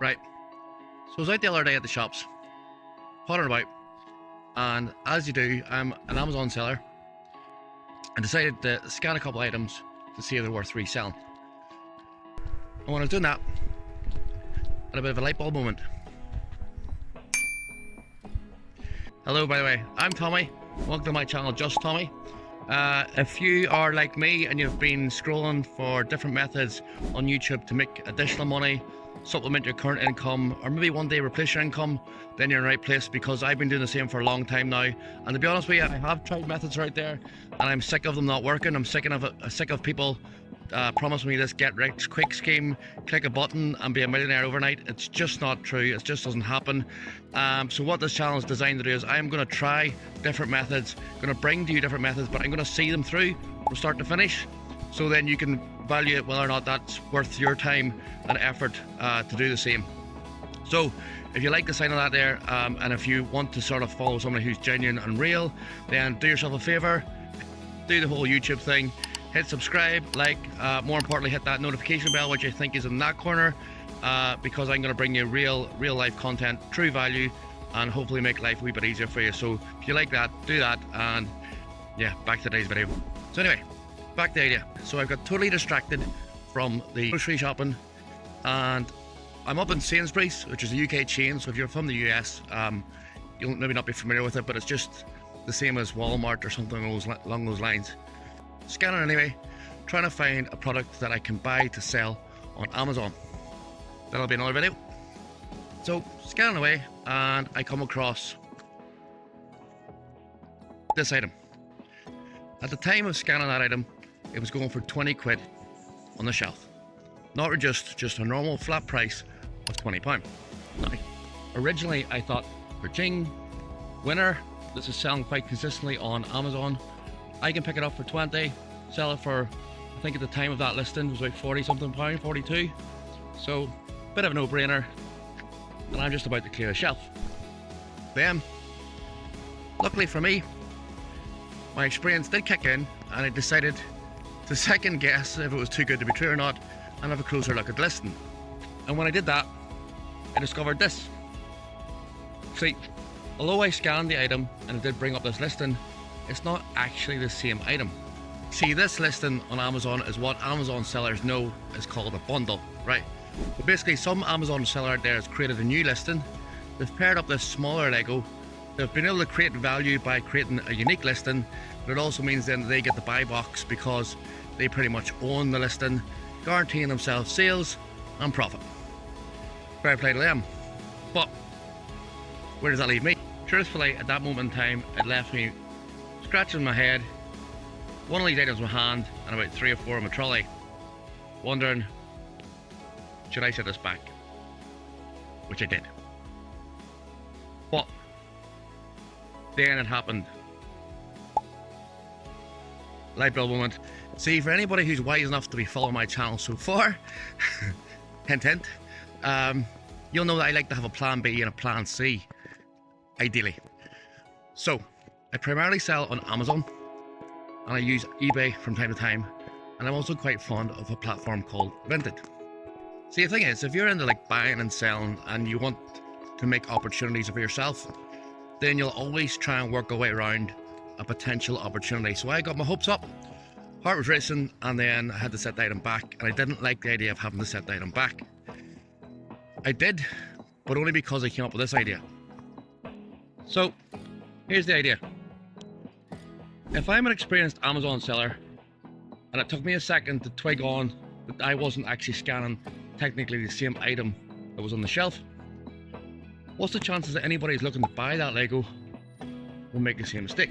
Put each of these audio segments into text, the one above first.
Right, so I was out the other day at the shops, pottering about, and as you do, I'm an Amazon seller and decided to scan a couple items to see if they're worth reselling. And when I was doing that, I had a bit of a light bulb moment. Hello, by the way, I'm Tommy. Welcome to my channel, Just Tommy. If you are like me and you've been scrolling for different methods on YouTube to make additional money, supplement your current income, or maybe one day replace your income, then you're in the right place, because I've been doing the same for a long time now. And to be honest with you, I have tried methods right there and I'm sick of them not working. I'm sick of people promising me this get rich quick scheme, click a button and be a millionaire overnight. It's just not true. It just doesn't happen. So what this channel is designed to do is I'm going to try different methods, going to bring to you different methods, but I'm going to see them through from start to finish, so then you can value whether or not that's worth your time and effort to do the same. So if you like the sign of that there, and if you want to sort of follow somebody who's genuine and real, then do yourself a favor, do the whole YouTube thing, hit subscribe, like, more importantly hit that notification bell, which I think is in that corner, because I'm going to bring you real life content, true value, and hopefully make life a wee bit easier for you. So if you like that, do that. And yeah, back to today's video. So anyway, back to the idea. So I've got totally distracted from the grocery shopping, and I'm up in Sainsbury's, which is a UK chain. So if you're from the US, you'll maybe not be familiar with it, but it's just the same as Walmart or something along those lines. Scanning anyway, trying to find a product that I can buy to sell on Amazon. That'll be another video. So scanning away, and I come across this item. At the time of scanning that item, it was going for 20 quid on the shelf. Not reduced, just a normal flat price of £20. Now, originally I thought, for Jing, winner, this is selling quite consistently on Amazon. I can pick it up for 20, sell it for, I think at the time of that listing, it was like 40 something pound, 42. So, bit of a no-brainer, and I'm just about to clear the shelf. Then, luckily for me, my experience did kick in, and I decided to second guess if it was too good to be true or not, and have a closer look at the listing. And when I did that, I discovered this. See, although I scanned the item and it did bring up this listing, it's not actually the same item. See, this listing on Amazon is what Amazon sellers know is called a bundle, right? So basically, some Amazon seller out there has created a new listing. They've paired up this smaller Lego. They've been able to create value by creating a unique listing, but it also means then they get the buy box because they pretty much own the listing, guaranteeing themselves sales and profit. Fair play to them. But where does that leave me? Truthfully, at that moment in time, it left me scratching my head, one of these items in my hand and about 3 or 4 in my trolley, wondering, should I set this back? Which I did. But then it happened. Light bulb moment. See, for anybody who's wise enough to be following my channel so far, hint hint, you'll know that I like to have a plan B and a plan C, ideally. So I primarily sell on Amazon, and I use eBay from time to time, and I'm also quite fond of a platform called Vinted. See, the thing is, if you're into like buying and selling and you want to make opportunities for yourself, then you'll always try and work a way around a potential opportunity. So I got my hopes up, heart was racing, and then I had to set the item back, and I didn't like the idea of having to set the item back. I did, but only because I came up with this idea. So here's the idea. If I'm an experienced Amazon seller, and it took me a second to twig on that I wasn't actually scanning technically the same item that was on the shelf, what's the chances that anybody who's looking to buy that Lego will make the same mistake?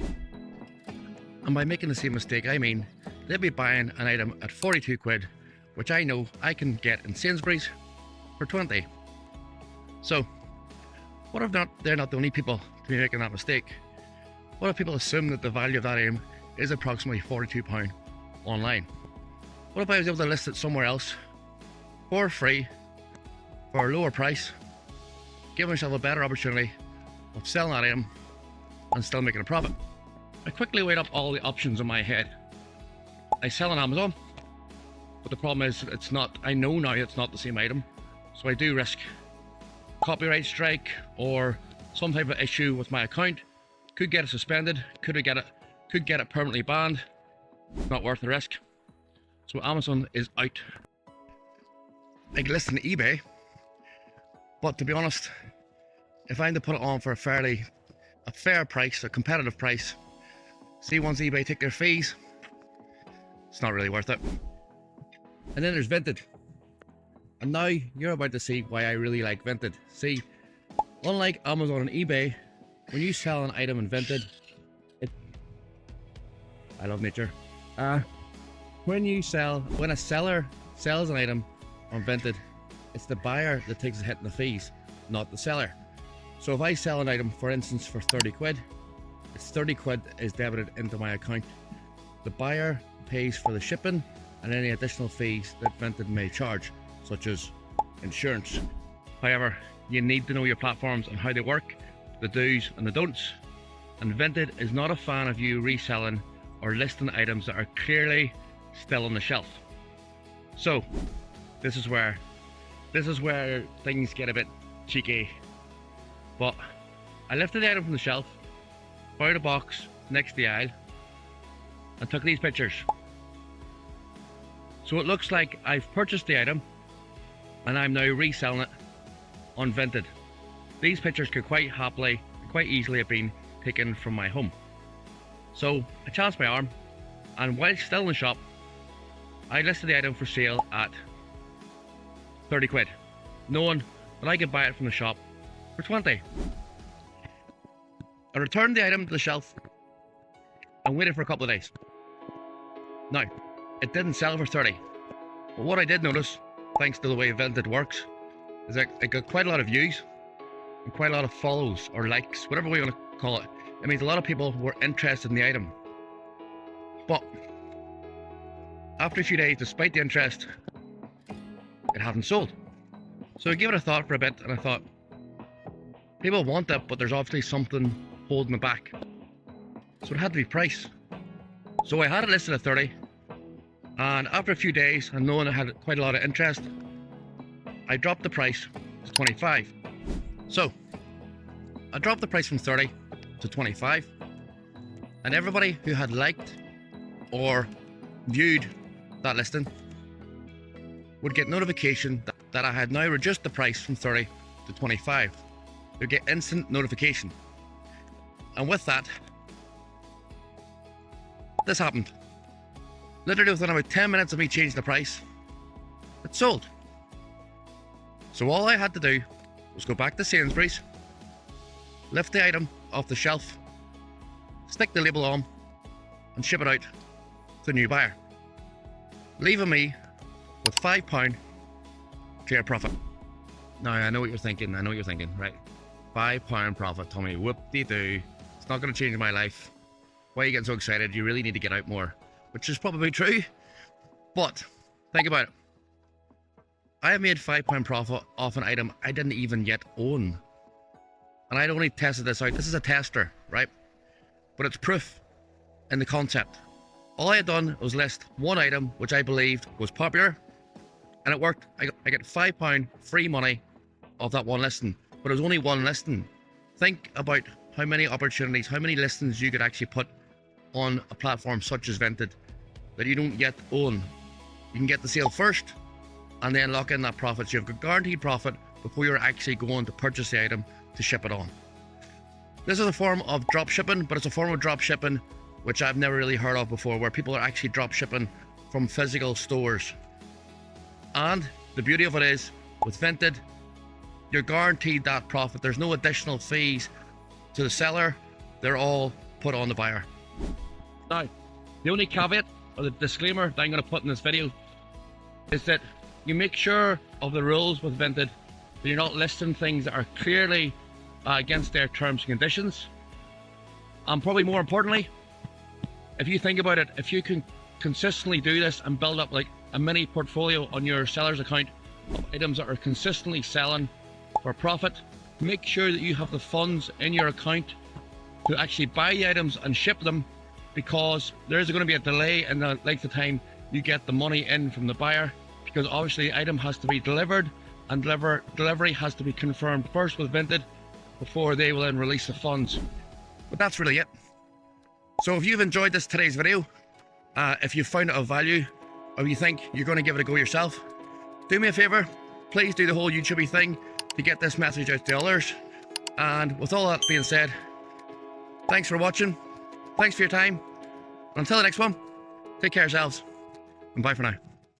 And by making the same mistake, I mean they'll be buying an item at 42 quid, which I know I can get in Sainsbury's for 20. So what if they're not the only people to be making that mistake? What if people assume that the value of that item is approximately £42 online? What if I was able to list it somewhere else for free, for a lower price, give myself a better opportunity of selling that item and still making a profit? I quickly weighed up all the options in my head. I sell on Amazon, but the problem is it's not, I know now it's not the same item, so I do risk copyright strike or some type of issue with my account. Could get it suspended, could get it permanently banned. Not worth the risk. So Amazon is out. I can list on eBay, but to be honest, if I'm to put it on for a fair price, a competitive price, see, once eBay take their fees, it's not really worth it. And then there's Vinted. And now you're about to see why I really like Vinted. See, unlike Amazon and eBay, when you sell an item in Vinted, I love nature. When a seller sells an item on Vinted, it's the buyer that takes a hit in the fees, not the seller. So if I sell an item, for instance, for 30 quid, it's 30 quid is debited into my account. The buyer pays for the shipping and any additional fees that Vinted may charge, such as insurance. However, you need to know your platforms and how they work, the do's and the don'ts. And Vinted is not a fan of you reselling or listing items that are clearly still on the shelf. So this is where things get a bit cheeky. But I lifted the item from the shelf, found a box next to the aisle, and took these pictures. So it looks like I've purchased the item and I'm now reselling it on Vinted. These pictures could quite easily have been taken from my home. So I chanced my arm, and while still in the shop, I listed the item for sale at 30 quid, knowing that I could buy it from the shop for 20. I returned the item to the shelf and waited for a couple of days. Now, it didn't sell for 30, but what I did notice, thanks to the way Vinted works, is that it got quite a lot of views and quite a lot of follows or likes, whatever we want to call it. It means a lot of people were interested in the item. But after a few days, despite the interest, it hadn't sold. So I gave it a thought for a bit, and I thought, people want it, but there's obviously something holding it back. So it had to be price. So I had it listed at 30, and after a few days, and knowing it had quite a lot of interest, I dropped the price to 25. So I dropped the price from 30 to 25, and everybody who had liked or viewed that listing would get notification that I had now reduced the price from 30 to 25. They'd get instant notification. And with that, this happened. Literally within about 10 minutes of me changing the price, it sold. So all I had to do was go back to Sainsbury's, lift the item off the shelf, stick the label on, and ship it out to a new buyer, leaving me with £5 clear profit. Now I know what you're thinking, right? £5 profit, Tommy, whoop-de-doo. It's not going to change my life. Why are you getting so excited? You really need to get out more. Which is probably true, but think about it. I have made £5 profit off an item I didn't even yet own. And I'd only tested this out. This is a tester, right? But it's proof in the concept. All I had done was list one item which I believed was popular, and it worked. I get £5 free money off that one listing, but it was only one listing. Think about how many opportunities, how many listings you could actually put on a platform such as Vinted that you don't yet own. You can get the sale first and then lock in that profit. So you have a guaranteed profit before you're actually going to purchase the item to ship it on. This is a form of drop shipping, but it's a form of drop shipping which I've never really heard of before, where people are actually drop shipping from physical stores. And the beauty of it is, with Vinted, you're guaranteed that profit. There's no additional fees to the seller. They're all put on the buyer. Now, the only caveat or the disclaimer that I'm going to put in this video is that you make sure of the rules with Vinted, that you're not listing things that are clearly against their terms and conditions. And probably more importantly, if you think about it, if you can consistently do this and build up like a mini portfolio on your seller's account of items that are consistently selling for profit, make sure that you have the funds in your account to actually buy the items and ship them, because there's going to be a delay in the length of time you get the money in from the buyer, because obviously the item has to be delivered and delivery has to be confirmed first with Vinted before they will then release the funds. But that's really it. So if you've enjoyed today's video, if you found it of value, or you think you're going to give it a go yourself, do me a favor, please do the whole YouTube thing to get this message out to others. And with all that being said, thanks for watching, thanks for your time, and until the next one, take care of yourselves, and bye for now.